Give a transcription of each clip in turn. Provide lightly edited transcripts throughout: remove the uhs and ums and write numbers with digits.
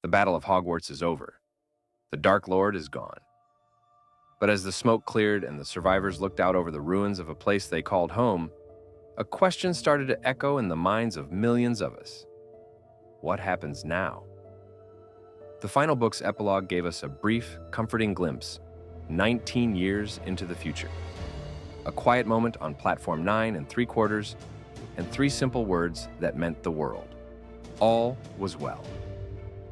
The Battle of Hogwarts is over. The Dark Lord is gone. But as the smoke cleared and the survivors looked out over the ruins of a place they called home, a question started to echo in the minds of millions of us. What happens now? The final book's epilogue gave us a brief, comforting glimpse, 19 years into the future. A quiet moment on platform 9 3/4, and 3 simple words that meant the world. All was well.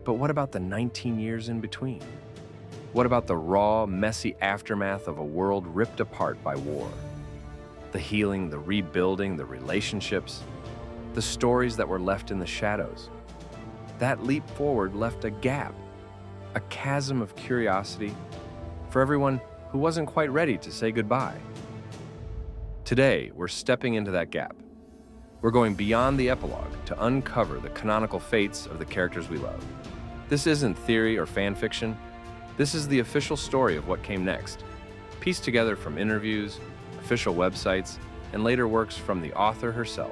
But what about the 19 years in between? What about the raw, messy aftermath of a world ripped apart by war? The healing, the rebuilding, the relationships, the stories that were left in the shadows. That leap forward left a gap, a chasm of curiosity for everyone who wasn't quite ready to say goodbye. Today, we're stepping into that gap. We're going beyond the epilogue to uncover the canonical fates of the characters we love. This isn't theory or fan fiction. This is the official story of what came next, pieced together from interviews, official websites, and later works from the author herself.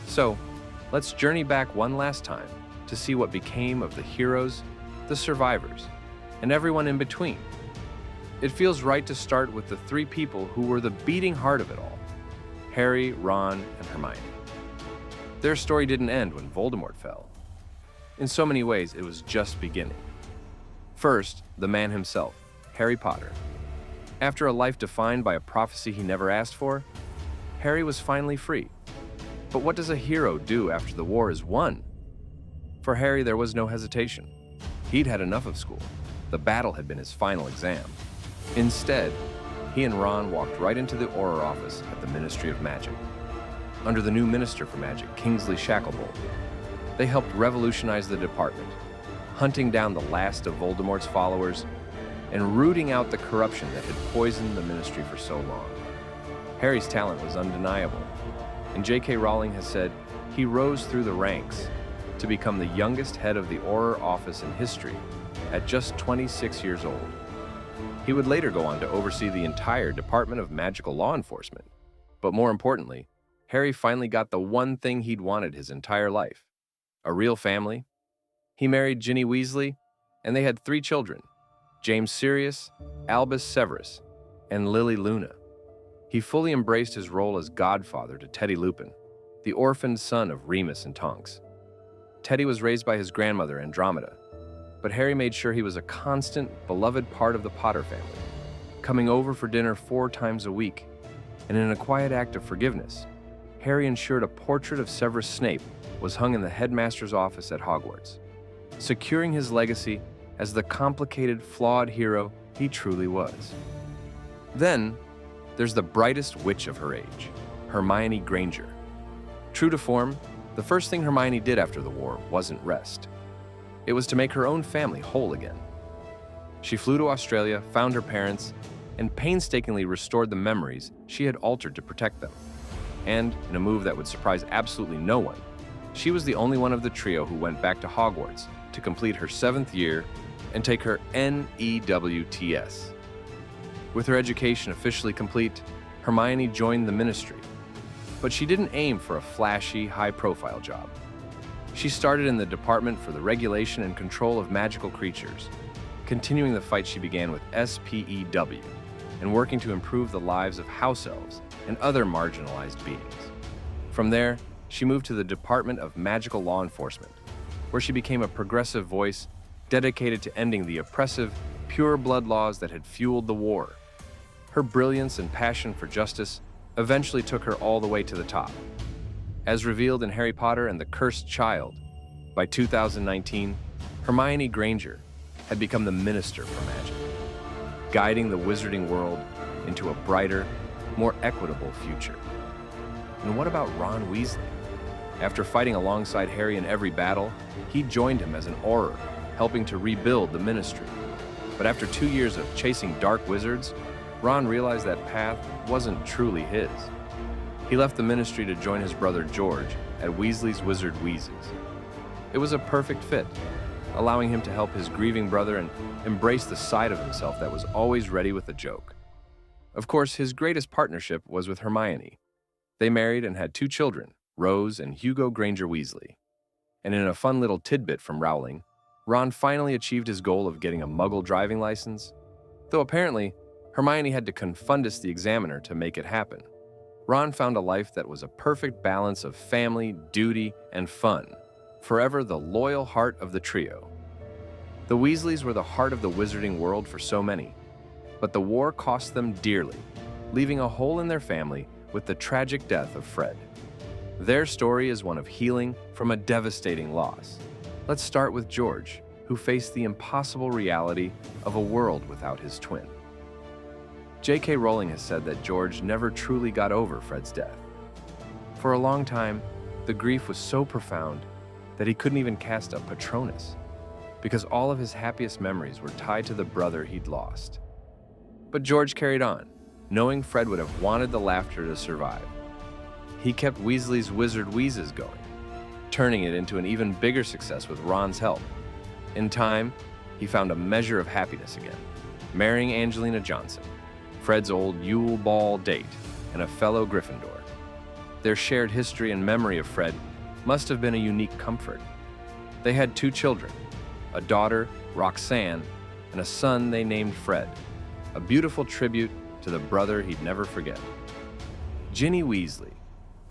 So, let's journey back one last time to see what became of the heroes, the survivors, and everyone in between. It feels right to start with the 3 people who were the beating heart of it all: Harry, Ron, and Hermione. Their story didn't end when Voldemort fell. In so many ways, it was just beginning. First, the man himself, Harry Potter. After a life defined by a prophecy he never asked for, Harry was finally free. But what does a hero do after the war is won? For Harry, there was no hesitation. He'd had enough of school. The battle had been his final exam. Instead, he and Ron walked right into the Auror office at the Ministry of Magic. Under the new Minister for Magic, Kingsley Shacklebolt, they helped revolutionize the department, hunting down the last of Voldemort's followers and rooting out the corruption that had poisoned the ministry for so long. Harry's talent was undeniable, and J.K. Rowling has said he rose through the ranks to become the youngest head of the Auror office in history at just 26 years old. He would later go on to oversee the entire Department of Magical Law Enforcement. But more importantly, Harry finally got the one thing he'd wanted his entire life: a real family. He married Ginny Weasley, and they had 3 children: James Sirius, Albus Severus, and Lily Luna. He fully embraced his role as godfather to Teddy Lupin, the orphaned son of Remus and Tonks. Teddy was raised by his grandmother, Andromeda, but Harry made sure he was a constant, beloved part of the Potter family, coming over for dinner 4 times a week. And in a quiet act of forgiveness, Harry ensured a portrait of Severus Snape was hung in the headmaster's office at Hogwarts, securing his legacy as the complicated, flawed hero he truly was. Then, there's the brightest witch of her age, Hermione Granger. True to form, the first thing Hermione did after the war wasn't rest. It was to make her own family whole again. She flew to Australia, found her parents, and painstakingly restored the memories she had altered to protect them. And, in a move that would surprise absolutely no one, she was the only one of the trio who went back to Hogwarts to complete her 7th year and take her NEWTS. With her education officially complete, Hermione joined the ministry. But she didn't aim for a flashy, high-profile job. She started in the Department for the Regulation and Control of Magical Creatures, continuing the fight she began with SPEW, and working to improve the lives of house elves and other marginalized beings. From there, she moved to the Department of Magical Law Enforcement, where she became a progressive voice dedicated to ending the oppressive, pure blood laws that had fueled the war. Her brilliance and passion for justice eventually took her all the way to the top. As revealed in Harry Potter and the Cursed Child, by 2019, Hermione Granger had become the Minister for Magic, guiding the wizarding world into a brighter, more equitable future. And what about Ron Weasley? After fighting alongside Harry in every battle, he joined him as an Auror, helping to rebuild the ministry. But after 2 years of chasing dark wizards, Ron realized that path wasn't truly his. He left the ministry to join his brother George at Weasley's Wizard Wheezes. It was a perfect fit, allowing him to help his grieving brother and embrace the side of himself that was always ready with a joke. Of course, his greatest partnership was with Hermione. They married and had 2 children, Rose and Hugo Granger Weasley. And in a fun little tidbit from Rowling, Ron finally achieved his goal of getting a Muggle driving license, though apparently Hermione had to confundus the examiner to make it happen. Ron found a life that was a perfect balance of family, duty, and fun, forever the loyal heart of the trio. The Weasleys were the heart of the wizarding world for so many, but the war cost them dearly, leaving a hole in their family with the tragic death of Fred. Their story is one of healing from a devastating loss. Let's start with George, who faced the impossible reality of a world without his twin. J.K. Rowling has said that George never truly got over Fred's death. For a long time, the grief was so profound that he couldn't even cast a Patronus, because all of his happiest memories were tied to the brother he'd lost. But George carried on, knowing Fred would have wanted the laughter to survive. He kept Weasley's Wizard Wheezes going, turning it into an even bigger success with Ron's help. In time, he found a measure of happiness again, marrying Angelina Johnson, Fred's old Yule Ball date and a fellow Gryffindor. Their shared history and memory of Fred must have been a unique comfort. They had 2 children, a daughter, Roxanne, and a son they named Fred, a beautiful tribute to the brother he'd never forget. Ginny Weasley,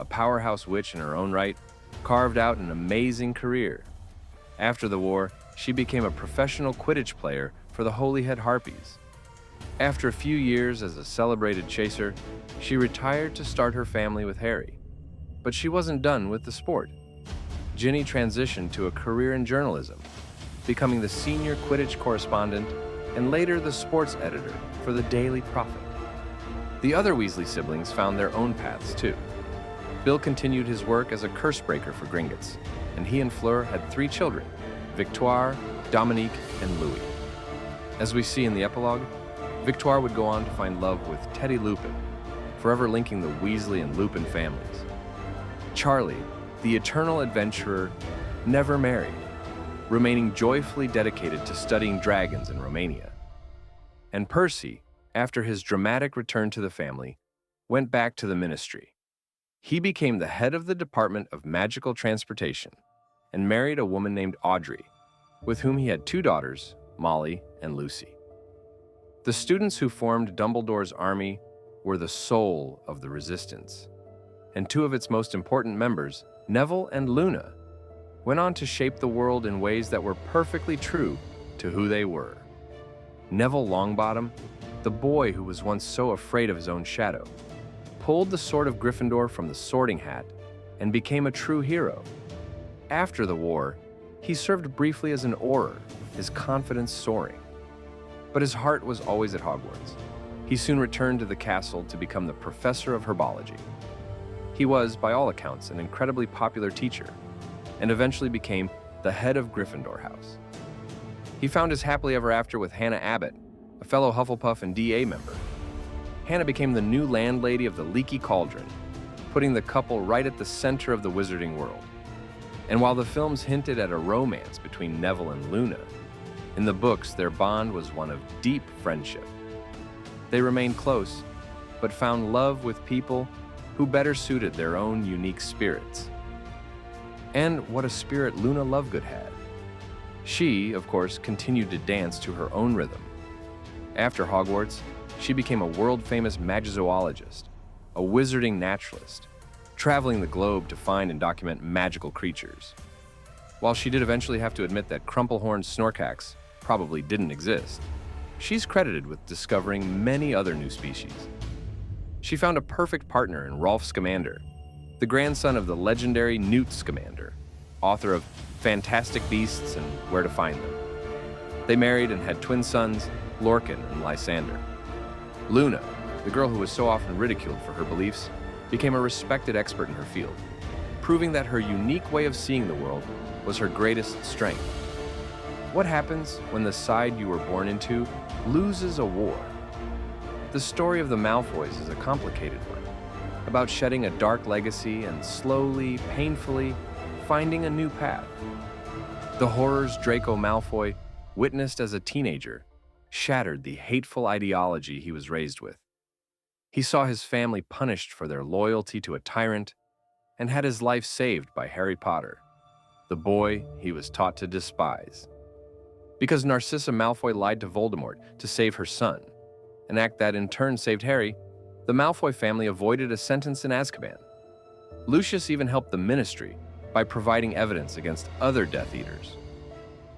a powerhouse witch in her own right, carved out an amazing career. After the war, she became a professional Quidditch player for the Holyhead Harpies. After a few years as a celebrated chaser, she retired to start her family with Harry. But she wasn't done with the sport. Ginny transitioned to a career in journalism, becoming the senior Quidditch correspondent and later the sports editor for the Daily Prophet. The other Weasley siblings found their own paths too. Bill continued his work as a curse breaker for Gringotts, and he and Fleur had 3 children, Victoire, Dominique, and Louis. As we see in the epilogue, Victoire would go on to find love with Teddy Lupin, forever linking the Weasley and Lupin families. Charlie, the eternal adventurer, never married, remaining joyfully dedicated to studying dragons in Romania. And Percy, after his dramatic return to the family, went back to the ministry. He became the head of the Department of Magical Transportation and married a woman named Audrey, with whom he had 2 daughters, Molly and Lucy. The students who formed Dumbledore's army were the soul of the Resistance, and 2 of its most important members, Neville and Luna, went on to shape the world in ways that were perfectly true to who they were. Neville Longbottom, the boy who was once so afraid of his own shadow, pulled the sword of Gryffindor from the sorting hat and became a true hero. After the war, he served briefly as an Auror, his confidence soaring. But his heart was always at Hogwarts. He soon returned to the castle to become the professor of herbology. He was, by all accounts, an incredibly popular teacher, and eventually became the head of Gryffindor House. He found his happily ever after with Hannah Abbott, a fellow Hufflepuff and DA member. Hannah became the new landlady of the Leaky Cauldron, putting the couple right at the center of the wizarding world. And while the films hinted at a romance between Neville and Luna, in the books their bond was one of deep friendship. They remained close, but found love with people who better suited their own unique spirits. And what a spirit Luna Lovegood had. She, of course, continued to dance to her own rhythm. After Hogwarts, she became a world-famous Magizoologist, a wizarding naturalist, traveling the globe to find and document magical creatures. While she did eventually have to admit that crumple-horned Snorkax probably didn't exist, she's credited with discovering many other new species. She found a perfect partner in Rolf Scamander, the grandson of the legendary Newt Scamander, author of Fantastic Beasts and Where to Find Them. They married and had twin sons, Lorcan and Lysander. Luna, the girl who was so often ridiculed for her beliefs, became a respected expert in her field, proving that her unique way of seeing the world was her greatest strength. What happens when the side you were born into loses a war? The story of the Malfoys is a complicated one, about shedding a dark legacy and slowly, painfully, finding a new path. The horrors Draco Malfoy witnessed as a teenager shattered the hateful ideology he was raised with. He saw his family punished for their loyalty to a tyrant and had his life saved by Harry Potter, the boy he was taught to despise. Because Narcissa Malfoy lied to Voldemort to save her son, an act that in turn saved Harry, the Malfoy family avoided a sentence in Azkaban. Lucius even helped the Ministry by providing evidence against other Death Eaters.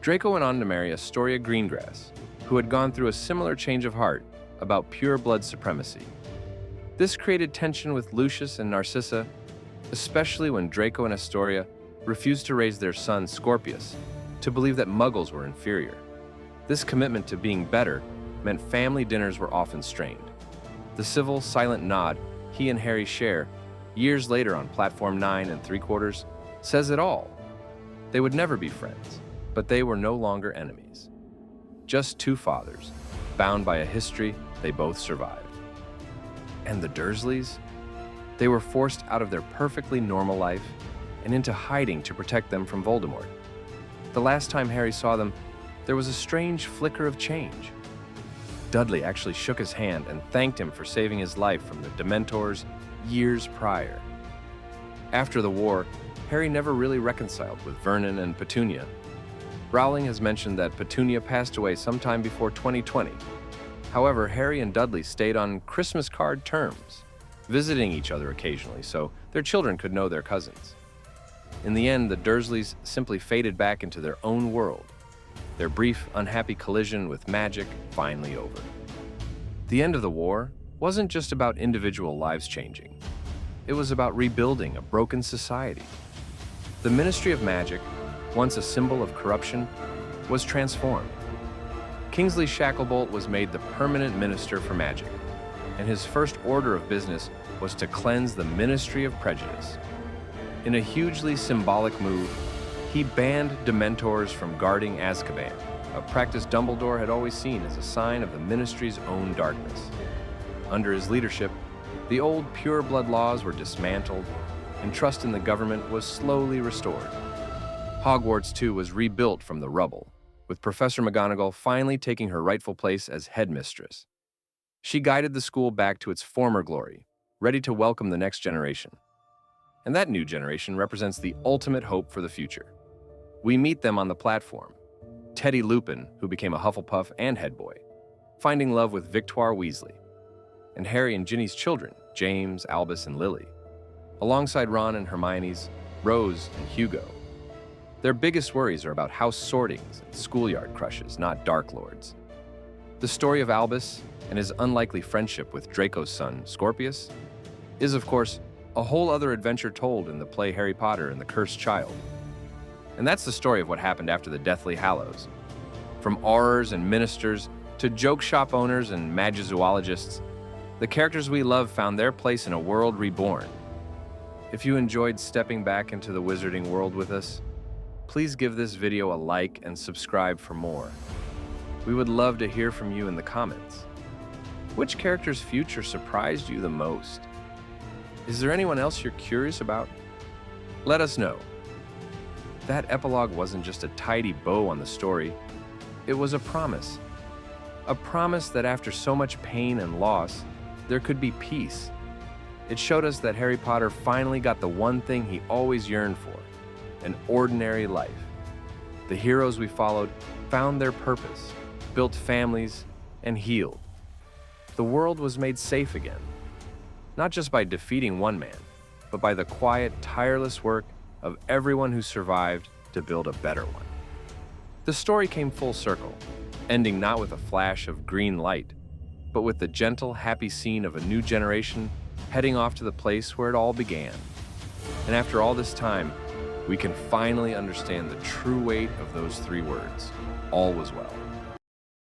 Draco went on to marry Astoria Greengrass, who had gone through a similar change of heart about pure blood supremacy. This created tension with Lucius and Narcissa, especially when Draco and Astoria refused to raise their son Scorpius to believe that Muggles were inferior. This commitment to being better meant family dinners were often strained. The civil, silent nod he and Harry share years later on Platform 9 3/4 says it all. They would never be friends, but they were no longer enemies. Just two fathers, bound by a history they both survived. And the Dursleys? They were forced out of their perfectly normal life and into hiding to protect them from Voldemort. The last time Harry saw them, there was a strange flicker of change. Dudley actually shook his hand and thanked him for saving his life from the Dementors years prior. After the war, Harry never really reconciled with Vernon and Petunia. Rowling has mentioned that Petunia passed away sometime before 2020. However, Harry and Dudley stayed on Christmas card terms, visiting each other occasionally so their children could know their cousins. In the end, the Dursleys simply faded back into their own world, their brief, unhappy collision with magic finally over. The end of the war wasn't just about individual lives changing. It was about rebuilding a broken society. The Ministry of Magic, once a symbol of corruption, was transformed. Kingsley Shacklebolt was made the permanent minister for magic, and his first order of business was to cleanse the Ministry of Prejudice. In a hugely symbolic move, he banned Dementors from guarding Azkaban, a practice Dumbledore had always seen as a sign of the Ministry's own darkness. Under his leadership, the old pure-blood laws were dismantled, and trust in the government was slowly restored. Hogwarts, too, was rebuilt from the rubble, with Professor McGonagall finally taking her rightful place as headmistress. She guided the school back to its former glory, ready to welcome the next generation. And that new generation represents the ultimate hope for the future. We meet them on the platform. Teddy Lupin, who became a Hufflepuff and head boy, finding love with Victoire Weasley, and Harry and Ginny's children, James, Albus, and Lily, alongside Ron and Hermione's Rose and Hugo. Their biggest worries are about house sortings and schoolyard crushes, not Dark Lords. The story of Albus and his unlikely friendship with Draco's son, Scorpius, is, of course, a whole other adventure told in the play Harry Potter and the Cursed Child. And that's the story of what happened after the Deathly Hallows. From Aurors and ministers to joke shop owners and Magizoologists, the characters we love found their place in a world reborn. If you enjoyed stepping back into the wizarding world with us, please give this video a like and subscribe for more. We would love to hear from you in the comments. Which character's future surprised you the most? Is there anyone else you're curious about? Let us know. That epilogue wasn't just a tidy bow on the story, it was a promise. A promise that after so much pain and loss, there could be peace. It showed us that Harry Potter finally got the one thing he always yearned for, an ordinary life. The heroes we followed found their purpose, built families, and healed. The world was made safe again, not just by defeating one man, but by the quiet, tireless work of everyone who survived to build a better one. The story came full circle, ending not with a flash of green light, but with the gentle, happy scene of a new generation heading off to the place where it all began. And after all this time, we can finally understand the true weight of those three words: all was well.